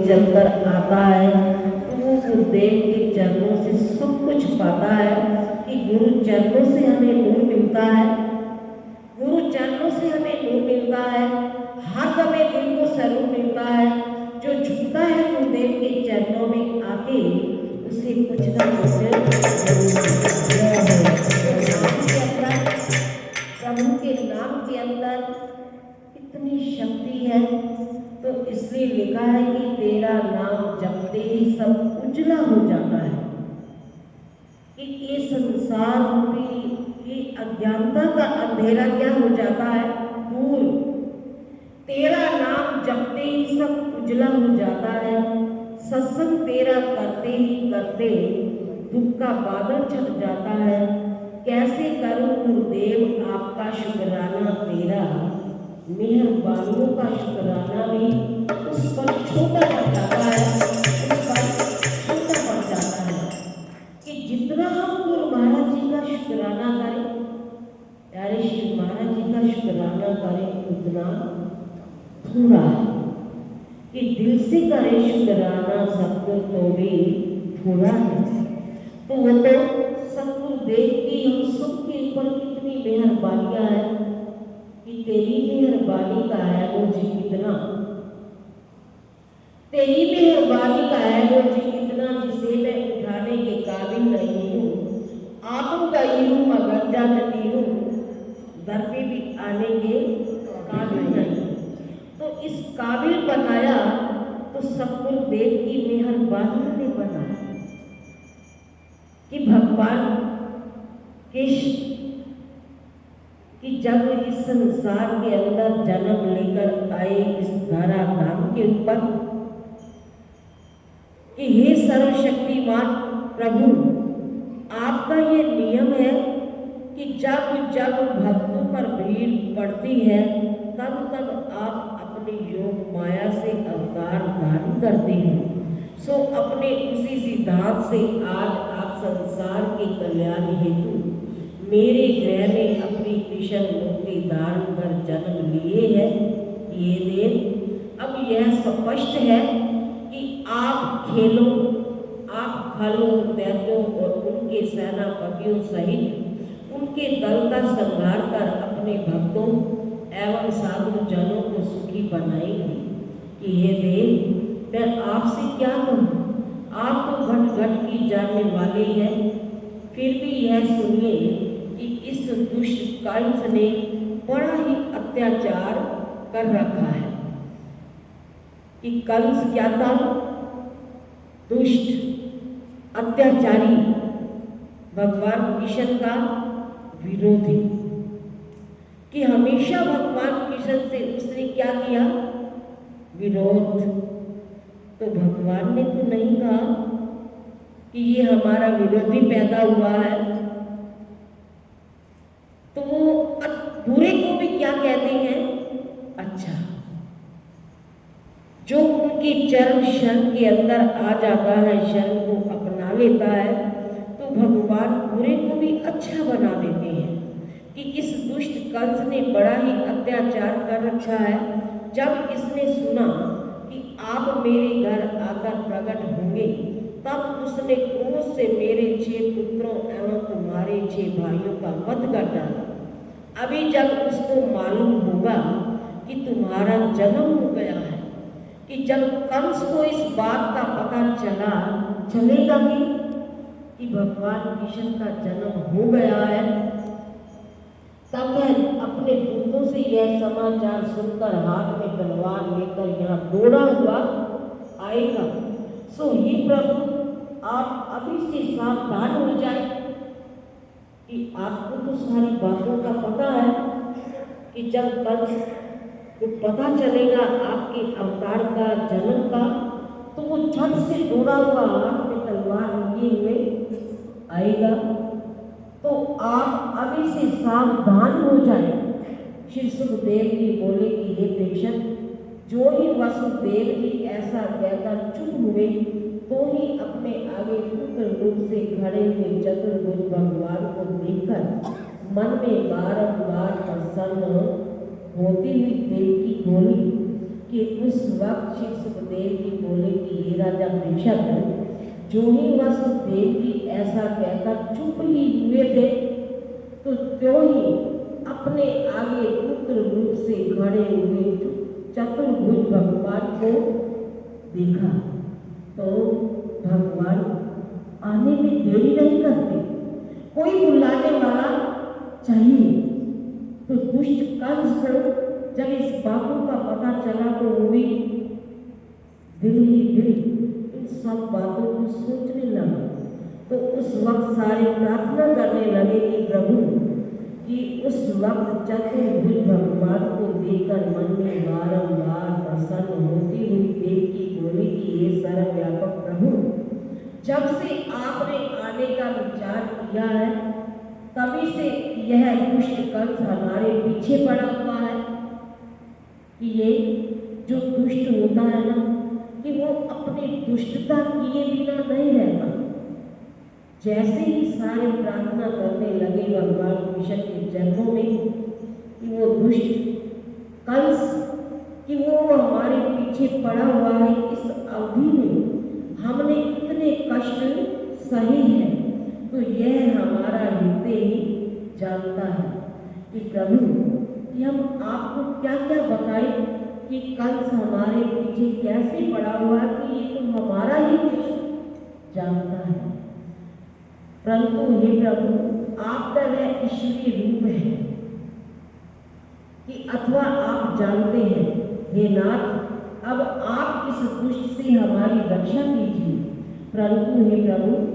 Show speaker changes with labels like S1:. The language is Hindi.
S1: जलकर आता है तो वो गुरुदेव के चरणों से सब कुछ पाता है कि गुरु चरणों से हमें नूर मिलता है, गुरु चरणों से हमें नूर मिलता है, हर हमें दिल को स्वरूप मिलता है। जो झुकता है गुरुदेव के चरणों में आके उसे कुछ ना कुछ प्रभु के नाम के अंदर इतनी शक्ति है। तो इसलिए लिखा है कि तेरा नाम जपते ही सब उजला हो जाता है, कि ये संसार रूपी ये अज्ञानता का अंधेरा क्या हो जाता है, दूर। तेरा नाम जपते ही सब उजला हो जाता है। सत्संग तेरा करते ही करते दुख का बादल छट जाता है। कैसे करूं गुरुदेव आपका शुक्राना, तेरा मेहरबानियों का शुक्राना भी उस पर छोटा पड़ जाता है, उस पर छोटा पड़ जाता है। कि जितना हम गुरु महाराज जी का शुक्राना करें, प्यारे श्री महाराज जी का शुक्राना करें, उतना थोड़ा है। कि दिल से करे शुक्राना सतगुरु तो भी थोड़ा है। तो वो तो सतगुरु देव की हम सबके ऊपर कितनी मेहरबानियां है, कि तेरी मेहरबानी का है वो जी कितना, तेरी मेहरबानी का है वो जी कितना, जिसे मैं उठाने के काबिल नहीं हूँ। आत्म गई हूँ मगर जानती हूँ, दर पे भी आने के काबिल नहीं। तो इस काबिल बनाया तो सतगुरु देव की मेहरबानी ने बनाया कि भगवान कृष्ण कि जब इस संसार के अंदर जन्म लेकर आए इस धरा धाम के ऊपर, कि हे सर्वशक्तिमान प्रभु, आपका ये नियम है कि जब जब भक्तों पर भीड़ पड़ती है तब तब आप अपने योग माया से अवतार धारण करते हैं। सो अपने उसी सिद्धांत से आज आप संसार के कल्याण हेतु मेरे गृह में अपनी कृष्ण मूर्ति धारण कर जन्म लिए हैं। ये देव अब यह स्पष्ट है कि आप खेलों, आप खलों दैत्यों और उनके सेनापतियों सहित उनके दल का संहार कर अपने भक्तों एवं साधु जनों को सुखी बनाएंगे। कि ये देव मैं आपसे क्या कहूँ, आप तो घट घट की जानने वाले हैं, फिर भी यह सुनिए कि इस दुष्ट कंस ने बड़ा ही अत्याचार कर रखा है। कि कंस क्या था, दुष्ट अत्याचारी, भगवान कृष्ण का विरोधी। कि हमेशा भगवान कृष्ण से उसने क्या किया, विरोध। तो भगवान ने तो नहीं कहा कि ये हमारा विरोधी पैदा हुआ है। तो वो बुरे को भी क्या कहते हैं, अच्छा। जो उनके चरण शरण के अंदर आ जाता है, शरण को अपना लेता है, तो भगवान बुरे को भी अच्छा बना देते हैं। कि इस दुष्ट कंस ने बड़ा ही अत्याचार कर रखा है। जब इसने सुना कि आप मेरे घर आकर प्रकट होंगे, तब उसने क्रोध से मेरे 6 पुत्रों एवं तुम्हारे 6 भाइयों का वध कर डाला। अभी जब उसको मालूम होगा कि तुम्हारा जन्म हो गया है, कि जब कंस को इस बात का पता चलेगा कि भगवान कृष्ण का जन्म हो गया है, तब वह अपने दूतों से यह समाचार सुनकर हाथ में तलवार लेकर यहाँ दौड़ा हुआ आएगा। सो ही प्रभु आप अभी से सावधान हो जाए, कि आपको तो सारी बातों का पता है कि जब कंस को पता चलेगा आपके अवतार का, जन्म का, तो वो झट से दौड़ा हुआ हाथ में तलवार लिए हुए आएगा। तो आप अभी से सावधान हो जाए। श्री सुखदेव जी बोले कि हे प्रेक्षक, जो ही वसुदेव जी ऐसा कहकर चुप हुए, तो ही अपने आगे पुत्र रूप से खड़े हुए चतुर्भुज भगवान को देखकर मन में बारंबार प्रसन्न होती हुई दिल की बोली। कि उस वक्त श्री सुखदेव जी बोले राजा जो ही वसुदेव जी ऐसा कहकर चुप ही हुए थे, तो त्यों ही अपने आगे पुत्र रूप से खड़े हुए चतुर्भुज भगवान को देखा। तो भगवान आने में देरी नहीं करते, कोई बुलाने वाला चाहिए। तो दुष्ट कंस को जब इस बातों का पता चला तो वो भी दिल ही दिल इन सब बातों को सोचने लगा। तो उस वक्त सारे प्रार्थना करने लगे कि प्रभु, कि उस वक्त चतुर्भुज भगवान को देखकर मन में बारंबार प्रसन्न होती हुई देवकी बोली कि हे सर्वव्यापक प्रभु, जब से आपने आने का विचार किया है तभी से यह दुष्ट कंस हमारे पीछे पड़ा हुआ है। कि ये जो दुष्ट होता है ना, कि वो अपनी दुष्टता किए बिना नहीं रहता। जैसे ही सारे प्रार्थना करने लगे भगवान कृष्ण के चरणों में कि वो दुष्ट कंस, कि वो हमारे पीछे पड़ा हुआ है, इस अवधि में हमने इतने कष्ट सहे हैं, तो यह हमारा हृदय ही जानता है कि प्रभु, कि हम आपको क्या क्या बताएं कि कंस हमारे पीछे कैसे पड़ा हुआ है, कि ये तो हमारा ही जानता है। परंतु हे प्रभु, आपका वह ईश्वरीय रूप है कि अथवा आप जानते हैं। हे नाथ, अब आप इस दुष्ट से हमारी रक्षा कीजिए। परंतु हे प्रभु,